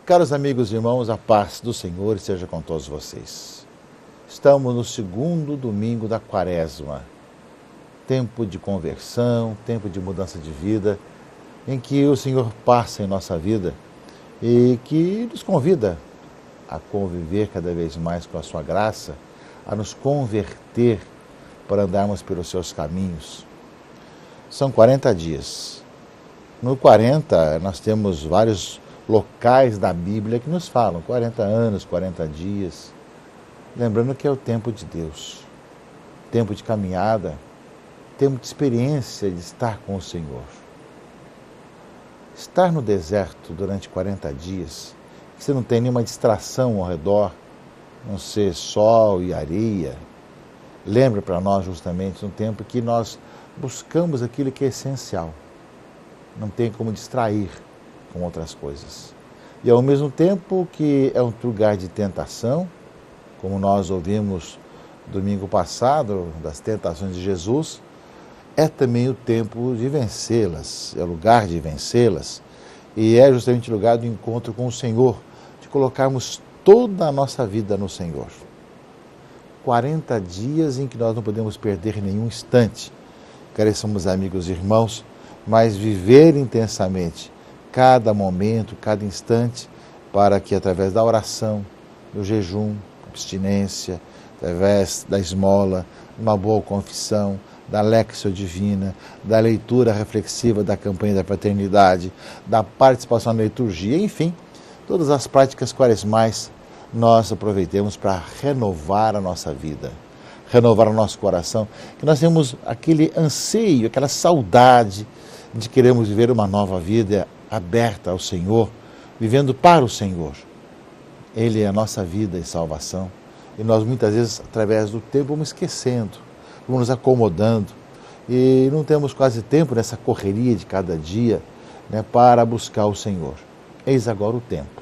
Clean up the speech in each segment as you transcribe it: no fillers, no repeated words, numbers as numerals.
Caros amigos e irmãos, a paz do Senhor esteja com todos vocês. Estamos no segundo domingo da Quaresma, tempo de conversão, tempo de mudança de vida, em que o Senhor passa em nossa vida e que nos convida a conviver cada vez mais com a sua graça, a nos converter para andarmos pelos seus caminhos. São 40 dias. No 40 nós temos vários locais da Bíblia que nos falam 40 anos, 40 dias, lembrando que é o tempo de Deus, tempo de caminhada, tempo de experiência de estar com o Senhor. Estar no deserto durante 40 dias, que você não tem nenhuma distração ao redor, não ser sol e areia, lembra para nós justamente um tempo que nós buscamos aquilo que é essencial, não tem como distrair com outras coisas. E ao mesmo tempo que é um lugar de tentação, como nós ouvimos domingo passado, das tentações de Jesus, é também o tempo de vencê-las, é o lugar de vencê-las, e é justamente o lugar do encontro com o Senhor, de colocarmos toda a nossa vida no Senhor. 40 dias em que nós não podemos perder nenhum instante, caríssimos amigos e irmãos, mas viver intensamente cada momento, cada instante, para que através da oração, do jejum, abstinência, através da esmola, uma boa confissão, da Léxio Divina, da leitura reflexiva da campanha da fraternidade, da participação na liturgia, enfim, todas as práticas quaresmais nós aproveitemos para renovar a nossa vida, renovar o nosso coração, que nós temos aquele anseio, aquela saudade de queremos viver uma nova vida aberta ao Senhor, vivendo para o Senhor. Ele é a nossa vida e salvação. E nós muitas vezes, através do tempo, vamos esquecendo, vamos nos acomodando e não temos quase tempo nessa correria de cada dia, né, para buscar o Senhor. Eis agora o tempo.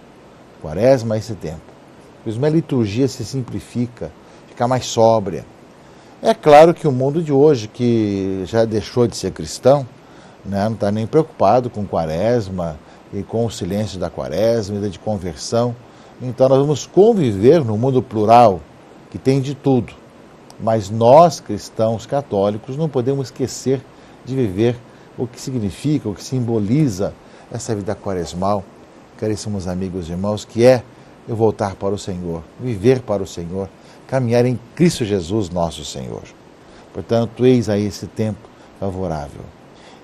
Quaresma é esse tempo. Pois uma liturgia se simplifica, fica mais sóbria. É claro que o mundo de hoje, que já deixou de ser cristão, né, não está nem preocupado com Quaresma e com o silêncio da Quaresma, vida de conversão. Então nós vamos conviver no mundo plural, que tem de tudo. Mas nós, cristãos católicos, não podemos esquecer de viver o que significa, o que simboliza essa vida quaresmal, caríssimos amigos e irmãos, que é eu voltar para o Senhor, viver para o Senhor, caminhar em Cristo Jesus, nosso Senhor. Portanto, eis aí esse tempo favorável.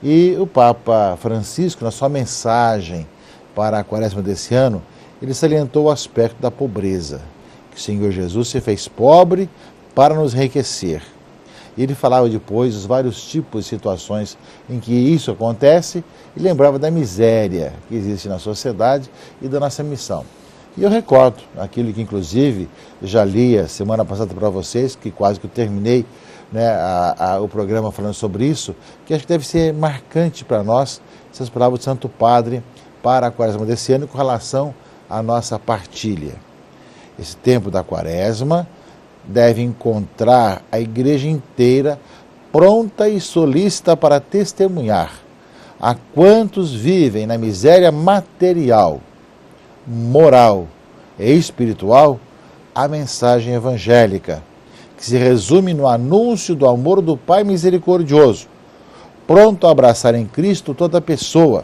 E o Papa Francisco, na sua mensagem para a Quaresma desse ano, ele salientou o aspecto da pobreza, que o Senhor Jesus se fez pobre para nos enriquecer. E ele falava depois dos vários tipos de situações em que isso acontece e lembrava da miséria que existe na sociedade e da nossa missão. E eu recordo aquilo que, inclusive, já li a semana passada para vocês, que quase que eu terminei, né, o programa falando sobre isso, que acho que deve ser marcante para nós, essas palavras do Santo Padre para a Quaresma desse ano com relação à nossa partilha. Esse tempo da Quaresma deve encontrar a igreja inteira pronta e solícita para testemunhar a quantos vivem na miséria material, moral e espiritual a mensagem evangélica, que se resume no anúncio do amor do Pai misericordioso, pronto a abraçar em Cristo toda pessoa,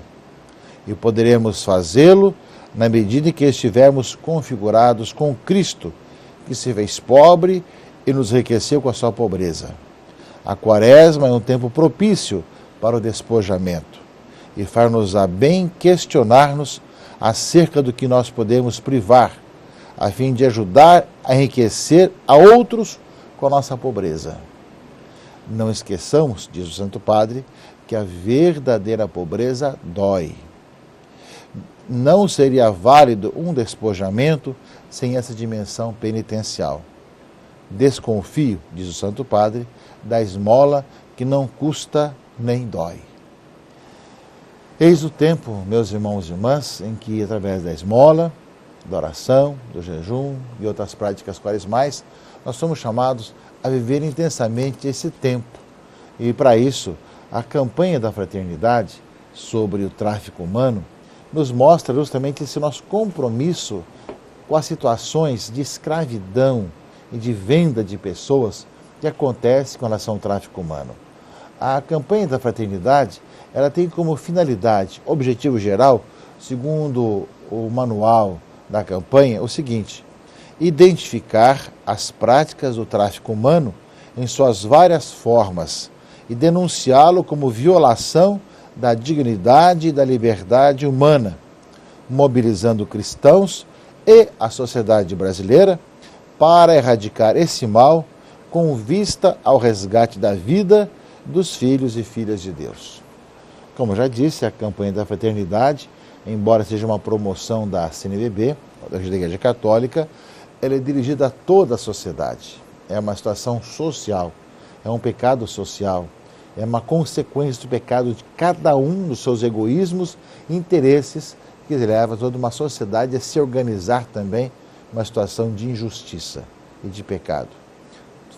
e poderemos fazê-lo na medida em que estivermos configurados com Cristo, que se fez pobre e nos enriqueceu com a sua pobreza. A Quaresma é um tempo propício para o despojamento e faz-nos a bem questionar-nos acerca do que nós podemos privar, a fim de ajudar a enriquecer a outros com a nossa pobreza. Não esqueçamos, diz o Santo Padre, que a verdadeira pobreza dói. Não seria válido um despojamento sem essa dimensão penitencial. Desconfio, diz o Santo Padre, da esmola que não custa nem dói. Eis o tempo, meus irmãos e irmãs, em que, através da esmola, da oração, do jejum e outras práticas quaresmais, nós somos chamados a viver intensamente esse tempo. E para isso, a campanha da fraternidade sobre o tráfico humano nos mostra justamente esse nosso compromisso com as situações de escravidão e de venda de pessoas que acontece com relação ao tráfico humano. A campanha da fraternidade, ela tem como finalidade, objetivo geral, segundo o manual da campanha, o seguinte: identificar as práticas do tráfico humano em suas várias formas e denunciá-lo como violação da dignidade e da liberdade humana, mobilizando cristãos e a sociedade brasileira para erradicar esse mal com vista ao resgate da vida dos filhos e filhas de Deus. Como já disse, a campanha da fraternidade, embora seja uma promoção da CNBB, da Igreja Católica, ela é dirigida a toda a sociedade. É uma situação social, é um pecado social, é uma consequência do pecado de cada um dos seus egoísmos e interesses que leva toda uma sociedade a se organizar também numa situação de injustiça e de pecado.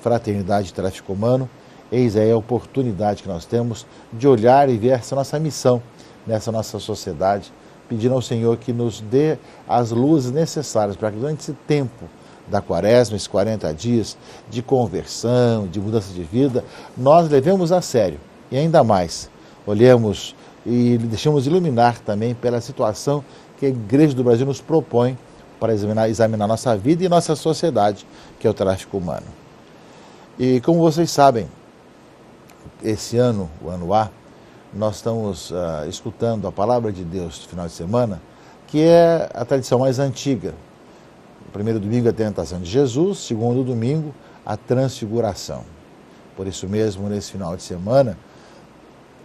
Fraternidade e tráfico humano, eis aí a oportunidade que nós temos de olhar e ver essa nossa missão nessa nossa sociedade, pedindo ao Senhor que nos dê as luzes necessárias para que durante esse tempo da quaresma, esses 40 dias de conversão, de mudança de vida, nós levemos a sério e ainda mais, olhemos e deixamos iluminar também pela situação que a Igreja do Brasil nos propõe para examinar nossa vida e nossa sociedade, que é o tráfico humano. E como vocês sabem, esse ano, o ano A, nós estamos escutando a palavra de Deus no final de semana, que é a tradição mais antiga. O primeiro domingo é a tentação de Jesus, segundo domingo, a transfiguração. Por isso mesmo, nesse final de semana,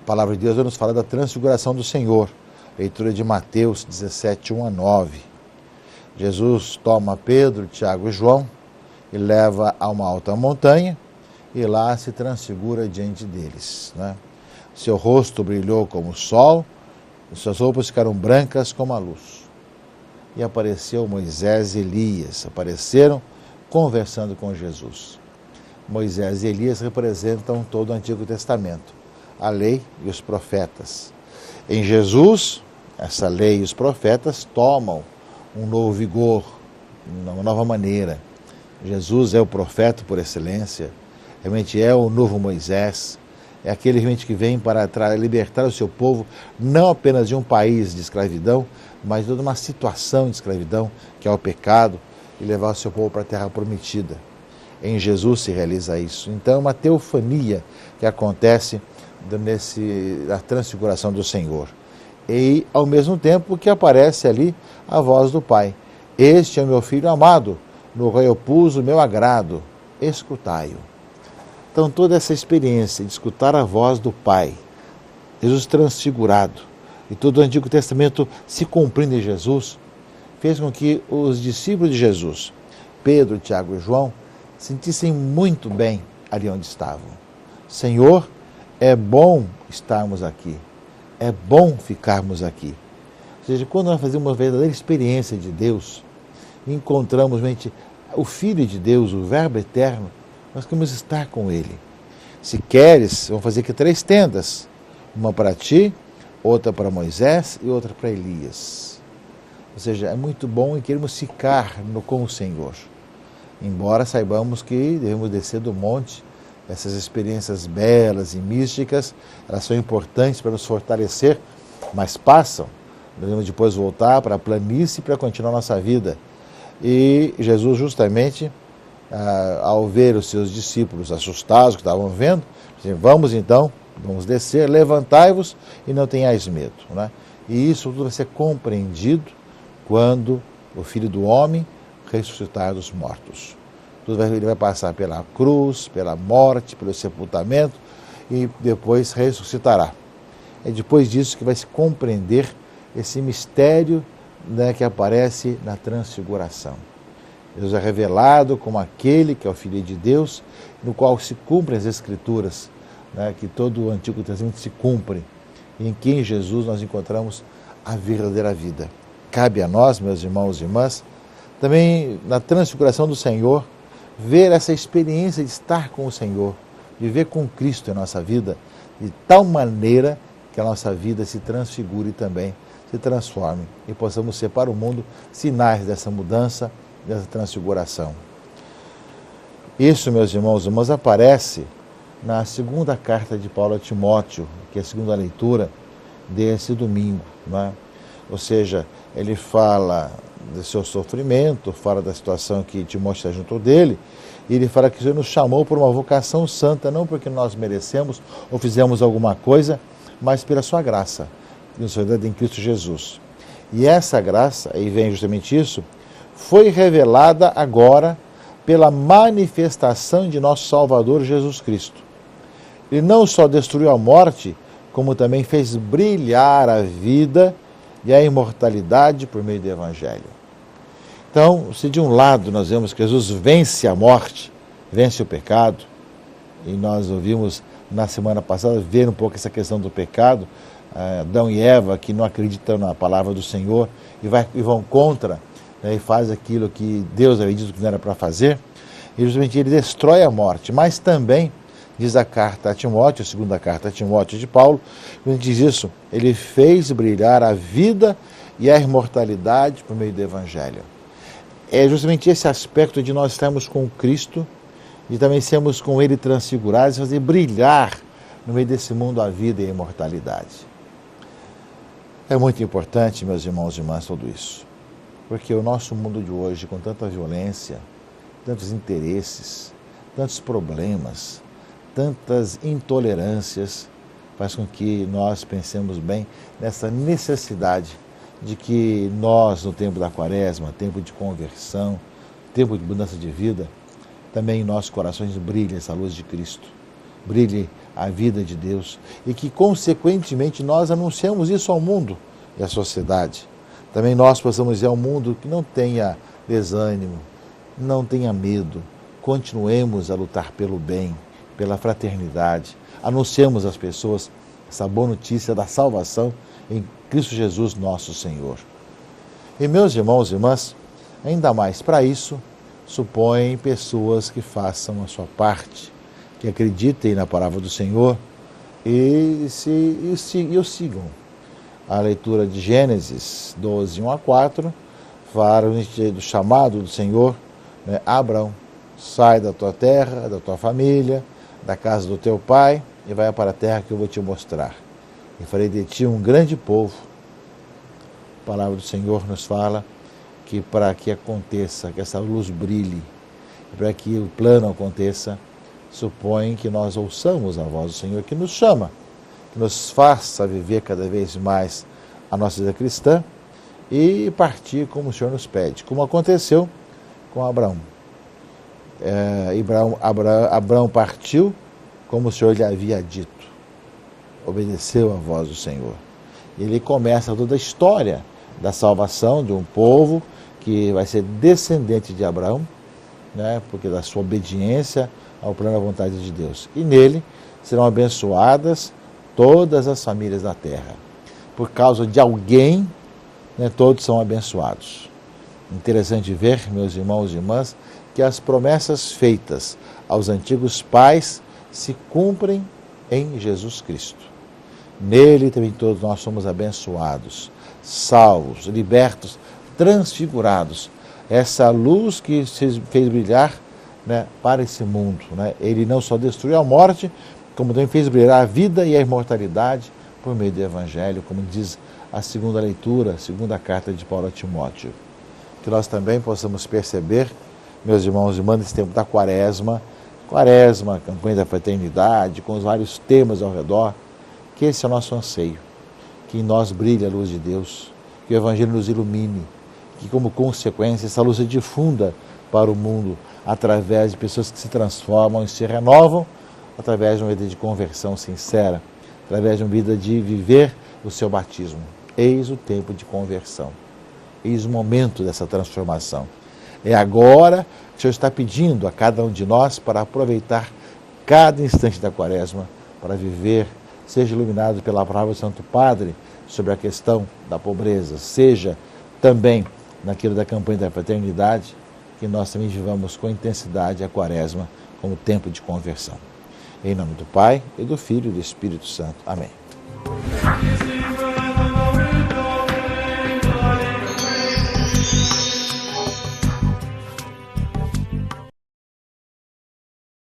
a palavra de Deus vai nos falar da transfiguração do Senhor. Leitura de Mateus 17, 1 a 9. Jesus toma Pedro, Tiago e João e leva a uma alta montanha e lá se transfigura diante deles, né? Seu rosto brilhou como o sol, e suas roupas ficaram brancas como a luz. E apareceu Moisés e Elias, apareceram conversando com Jesus. Moisés e Elias representam todo o Antigo Testamento, a lei e os profetas. Em Jesus, essa lei e os profetas tomam um novo vigor, uma nova maneira. Jesus é o profeta por excelência, realmente é o novo Moisés, é aquele realmente que vem para libertar o seu povo, não apenas de um país de escravidão, mas de toda uma situação de escravidão, que é o pecado, e levar o seu povo para a terra prometida. Em Jesus se realiza isso. Então é uma teofania que acontece na transfiguração do Senhor. E ao mesmo tempo que aparece ali a voz do Pai. Este é o meu Filho amado, no qual eu pus o meu agrado, escutai-o. Então toda essa experiência de escutar a voz do Pai, Jesus transfigurado, e todo o Antigo Testamento se cumprindo em Jesus, fez com que os discípulos de Jesus, Pedro, Tiago e João, sentissem muito bem ali onde estavam. Senhor, é bom estarmos aqui, é bom ficarmos aqui. Ou seja, quando nós fazemos uma verdadeira experiência de Deus, encontramos realmente o Filho de Deus, o Verbo eterno, nós queremos estar com Ele. Se queres, vamos fazer aqui 3 tendas, uma para ti, outra para Moisés e outra para Elias. Ou seja, é muito bom e queremos ficar com o Senhor. Embora saibamos que devemos descer do monte, essas experiências belas e místicas, elas são importantes para nos fortalecer, mas passam. Devemos depois voltar para a planície para continuar nossa vida. E Jesus justamente, ao ver os seus discípulos assustados que estavam vendo, disse, vamos então, vamos descer, levantai-vos e não tenhais medo, né? E isso tudo vai ser compreendido quando o Filho do Homem ressuscitar dos mortos. Ele vai passar pela cruz, pela morte, pelo sepultamento e depois ressuscitará. É depois disso que vai se compreender esse mistério, né, que aparece na transfiguração. Deus é revelado como aquele que é o Filho de Deus, no qual se cumprem as Escrituras, né, que todo o Antigo Testamento se cumpre, e em Jesus nós encontramos a verdadeira vida. Cabe a nós, meus irmãos e irmãs, também na transfiguração do Senhor, ver essa experiência de estar com o Senhor, viver com Cristo em nossa vida, de tal maneira que a nossa vida se transfigure também, se transforme e possamos ser para o mundo sinais dessa mudança, dessa transfiguração. Isso, meus irmãos e irmãs, aparece na segunda carta de Paulo a Timóteo, que é a segunda leitura desse domingo, não é? Ou seja, ele fala do seu sofrimento, fala da situação que Timóteo está junto dele, e ele fala que o Senhor nos chamou por uma vocação santa, não porque nós merecemos ou fizemos alguma coisa, mas pela sua graça, que nos foi dada em Cristo Jesus. E essa graça, aí vem justamente isso, foi revelada agora pela manifestação de nosso Salvador Jesus Cristo. Ele não só destruiu a morte, como também fez brilhar a vida e a imortalidade por meio do Evangelho. Então, se de um lado nós vemos que Jesus vence a morte, vence o pecado, e nós ouvimos na semana passada ver um pouco essa questão do pecado, Adão e Eva que não acreditam na palavra do Senhor e vão contra, né, e faz aquilo que Deus havia dito que não era para fazer, e justamente ele destrói a morte, mas também, diz a carta a Timóteo, a segunda carta a Timóteo de Paulo, quando diz isso, ele fez brilhar a vida e a imortalidade por meio do Evangelho. É justamente esse aspecto de nós estarmos com Cristo e também sermos com Ele transfigurados, fazer brilhar no meio desse mundo a vida e a imortalidade. É muito importante, meus irmãos e irmãs, tudo isso, porque o nosso mundo de hoje, com tanta violência, tantos interesses, tantos problemas, tantas intolerâncias, faz com que nós pensemos bem nessa necessidade de que nós, no tempo da Quaresma, tempo de conversão, tempo de mudança de vida, também em nossos corações brilhe essa luz de Cristo, brilhe a vida de Deus e que, consequentemente, nós anunciamos isso ao mundo e à sociedade. Também nós possamos dizer ao mundo que não tenha desânimo, não tenha medo, continuemos a lutar pelo bem, pela fraternidade, anunciemos às pessoas essa boa notícia da salvação em Cristo Jesus, nosso Senhor. E meus irmãos e irmãs, ainda mais para isso, supõem pessoas que façam a sua parte, que acreditem na palavra do Senhor e o sigam. A leitura de Gênesis 12, 1 a 4, fala do chamado do Senhor, né? Abraão, sai da tua terra, da tua família, da casa do teu pai e vai para a terra que eu vou te mostrar. E farei de ti um grande povo. A palavra do Senhor nos fala que para que aconteça, que essa luz brilhe, para que o plano aconteça, supõe que nós ouçamos a voz do Senhor que nos chama, que nos faça viver cada vez mais a nossa vida cristã e partir como o Senhor nos pede, como aconteceu com Abraão. Abraão partiu como o Senhor lhe havia dito, obedeceu a voz do Senhor. Ele começa toda a história da salvação de um povo que vai ser descendente de Abraão, né, porque da sua obediência ao plano da vontade de Deus. E nele serão abençoadas todas as famílias da terra. Por causa de alguém, né, todos são abençoados. Interessante ver, meus irmãos e irmãs, que as promessas feitas aos antigos pais se cumprem em Jesus Cristo. Nele também todos nós somos abençoados, salvos, libertos, transfigurados. Essa luz que se fez brilhar, né, para esse mundo, né? Ele não só destruiu a morte, como também fez brilhar a vida e a imortalidade por meio do Evangelho, como diz a segunda leitura, a segunda carta de Paulo a Timóteo. Que nós também possamos perceber, meus irmãos e irmãs, nesse tempo da Quaresma, campanha da fraternidade, com os vários temas ao redor, que esse é o nosso anseio, que em nós brilhe a luz de Deus, que o Evangelho nos ilumine, que como consequência essa luz se difunda para o mundo, através de pessoas que se transformam e se renovam, através de uma vida de conversão sincera, através de uma vida de viver o seu batismo. Eis o tempo de conversão, eis o momento dessa transformação. É agora que o Senhor está pedindo a cada um de nós para aproveitar cada instante da Quaresma, para viver, seja iluminado pela palavra do Santo Padre sobre a questão da pobreza, seja também naquilo da campanha da fraternidade, que nós também vivamos com intensidade a Quaresma como tempo de conversão. Em nome do Pai, e do Filho e do Espírito Santo. Amém.